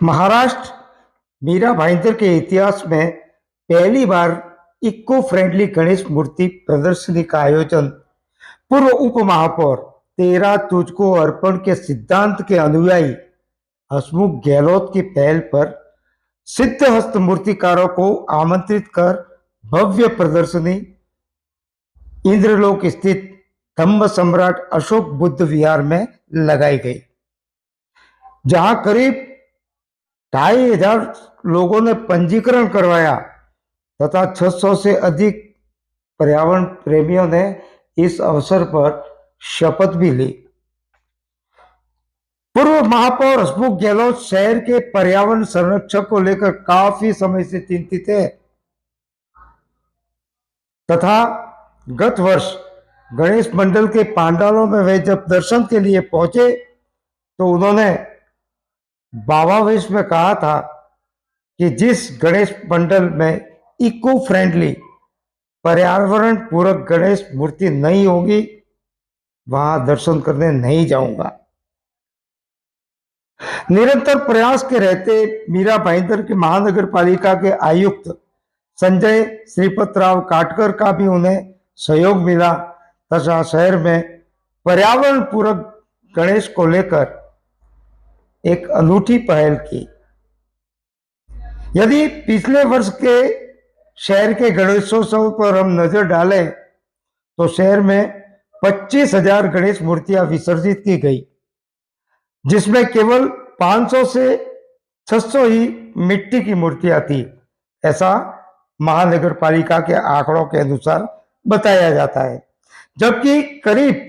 महाराष्ट्र मीरा भाईंदर के इतिहास में पहली बार इको फ्रेंडली गणेश मूर्ति प्रदर्शनी का आयोजन पूर्व उप महापौर तेरा तुझको अर्पण के सिद्धांत के अनुयायी हसमुख गहलोत की पहल पर सिद्धहस्त मूर्तिकारों को आमंत्रित कर भव्य प्रदर्शनी इंद्रलोक स्थित धम्म सम्राट अशोक बुद्ध विहार में लगाई गई, जहां करीब 2500 लोगों ने पंजीकरण करवाया तथा 600 से अधिक पर्यावरण प्रेमियों ने इस अवसर पर शपथ भी ली। पूर्व महापौर हसमुख गहलोत शहर के पर्यावरण संरक्षण को लेकर काफी समय से चिंतित है तथा गत वर्ष गणेश मंडल के पांडालों में वे जब दर्शन के लिए पहुंचे तो उन्होंने भावावेश में कहा था कि जिस गणेश मंडल में इको फ्रेंडली पर्यावरण पूरक गणेश मूर्ति नहीं होगी वहां दर्शन करने नहीं जाऊंगा। निरंतर प्रयास के रहते मीरा भाईंदर के महानगर पालिका के आयुक्त संजय श्रीपत राव काटकर का भी उन्हें सहयोग मिला तथा शहर में पर्यावरण पूरक गणेश को लेकर एक अनूठी पहल की। यदि पिछले वर्ष के शहर के गणेशोत्सव पर हम नजर डालें तो शहर में 25,000 गणेश मूर्तियां विसर्जित की गई, जिसमें केवल 500 से 600 ही मिट्टी की मूर्तियां थी, ऐसा महानगर पालिका के आंकड़ों के अनुसार बताया जाता है। जबकि करीब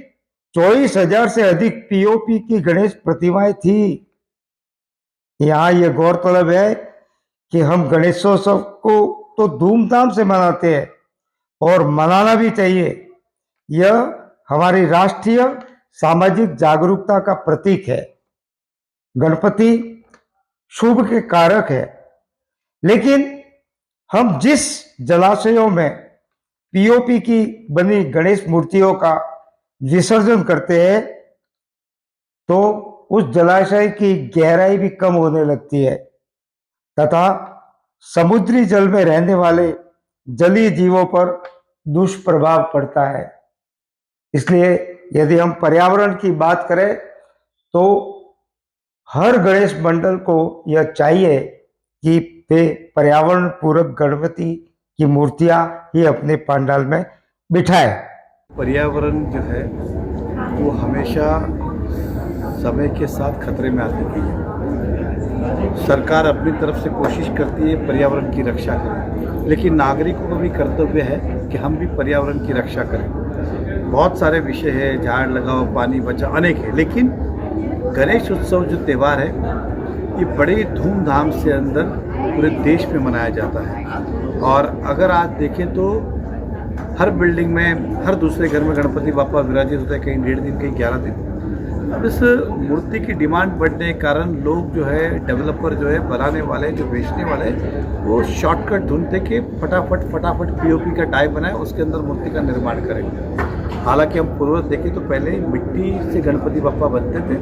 24,000 से अधिक पीओपी की गणेश प्रतिमाएं थी। यहाँ यह गौरतलब है कि हम गणेशोत्सव को तो धूमधाम से मनाते हैं और मनाना भी चाहिए। यह हमारी राष्ट्रीय सामाजिक जागरूकता का प्रतीक है। गणपति शुभ के कारक है, लेकिन हम जिस जलाशयों में पीओपी की बनी गणेश मूर्तियों का विसर्जन करते हैं तो उस जलाशय की गहराई भी कम होने लगती है तथा समुद्री जल में रहने वाले जलीय जीवों पर दुष्प्रभाव पड़ता है। इसलिए यदि हम पर्यावरण की बात करें तो हर गणेश मंडल को यह चाहिए कि वे पर्यावरण पूरक गणपति की मूर्तियां ही अपने पंडाल में बिठाए। पर्यावरण जो है वो हमेशा समय के साथ खतरे में आती है। सरकार अपनी तरफ से कोशिश करती है पर्यावरण की रक्षा करें, लेकिन नागरिकों का भी कर्तव्य है कि हम भी पर्यावरण की रक्षा करें। बहुत सारे विषय है, झाड़ लगाओ, पानी बचाओ, अनेक है, लेकिन गणेश उत्सव जो त्यौहार है ये बड़े धूमधाम से अंदर पूरे देश में मनाया जाता है। और अगर आज देखें तो हर बिल्डिंग में, हर दूसरे घर में गणपति बापा विराजित होता है, कहीं 1.5 दिन, कहीं 11 दिन। अब इस मूर्ति की डिमांड बढ़ने के कारण लोग जो है, डेवलपर जो है, बनाने वाले, जो बेचने वाले, वो शॉर्टकट ढूंढते कि फटाफट पीओपी का टाइप बनाए, उसके अंदर मूर्ति का निर्माण करें। हालांकि हम पूर्वज देखें तो पहले मिट्टी से गणपति बापा बनते थे,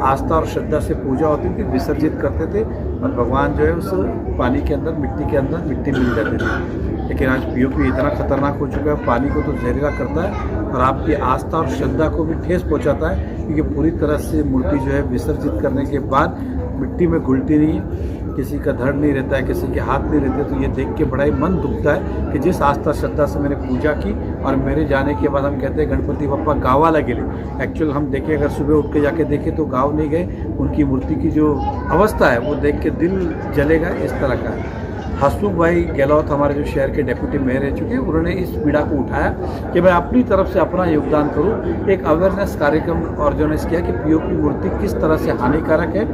आस्था और श्रद्धा से पूजा होती थी, विसर्जित करते थे और भगवान जो है उस पानी के अंदर, मिट्टी के अंदर मिट्टी मिल जाती थी। लेकिन आज पीओपी इतना खतरनाक हो चुका है, पानी को तो जहरीला करता है और आपकी आस्था और श्रद्धा को भी ठेस पहुंचाता है, क्योंकि पूरी तरह से मूर्ति जो है विसर्जित करने के बाद मिट्टी में घुलती नहीं है, किसी का धड़ नहीं रहता है, किसी के हाथ नहीं रहते। तो ये देख के बड़ा ही मन दुखता है कि जिस आस्था श्रद्धा से मैंने पूजा की और मेरे जाने के बाद हम कहते हैं गणपति बप्पा गावाला गेले। एक्चुअल हम देखें, अगर सुबह उठ के जाके देखें तो गाँव नहीं गए, उनकी मूर्ति की जो अवस्था है वो देख के दिल जलेगा, इस तरह का है। हसमुख भाई गहलोत हमारे जो शहर के डेप्यूटी मेयर रह चुके हैं, उन्होंने इस पीड़ा को उठाया कि मैं अपनी तरफ से अपना योगदान करूं। एक अवेयरनेस कार्यक्रम ऑर्गेनाइज किया कि पीओपी मूर्ति किस तरह से हानिकारक है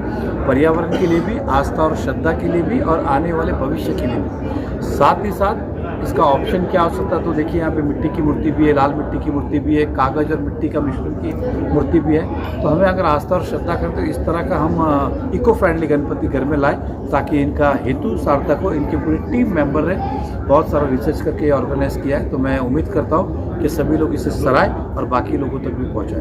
पर्यावरण के लिए भी, आस्था और श्रद्धा के लिए भी और आने वाले भविष्य के लिए भी। साथ ही साथ इसका ऑप्शन क्या हो सकता है, तो देखिए यहाँ पे मिट्टी की मूर्ति भी है, लाल मिट्टी की मूर्ति भी है, कागज़ और मिट्टी का मिश्रण की मूर्ति भी है। तो हमें अगर आस्था और श्रद्धा करें तो इस तरह का हम इको फ्रेंडली गणपति घर में लाएं ताकि इनका हेतु सार्थक हो। इनकी पूरी टीम मेंबर ने बहुत सारा रिसर्च करके ऑर्गेनाइज किया है, तो मैं उम्मीद करता हूँ कि सभी लोग इसे सराहें और बाकी लोगों तक भी पहुँचाएँ।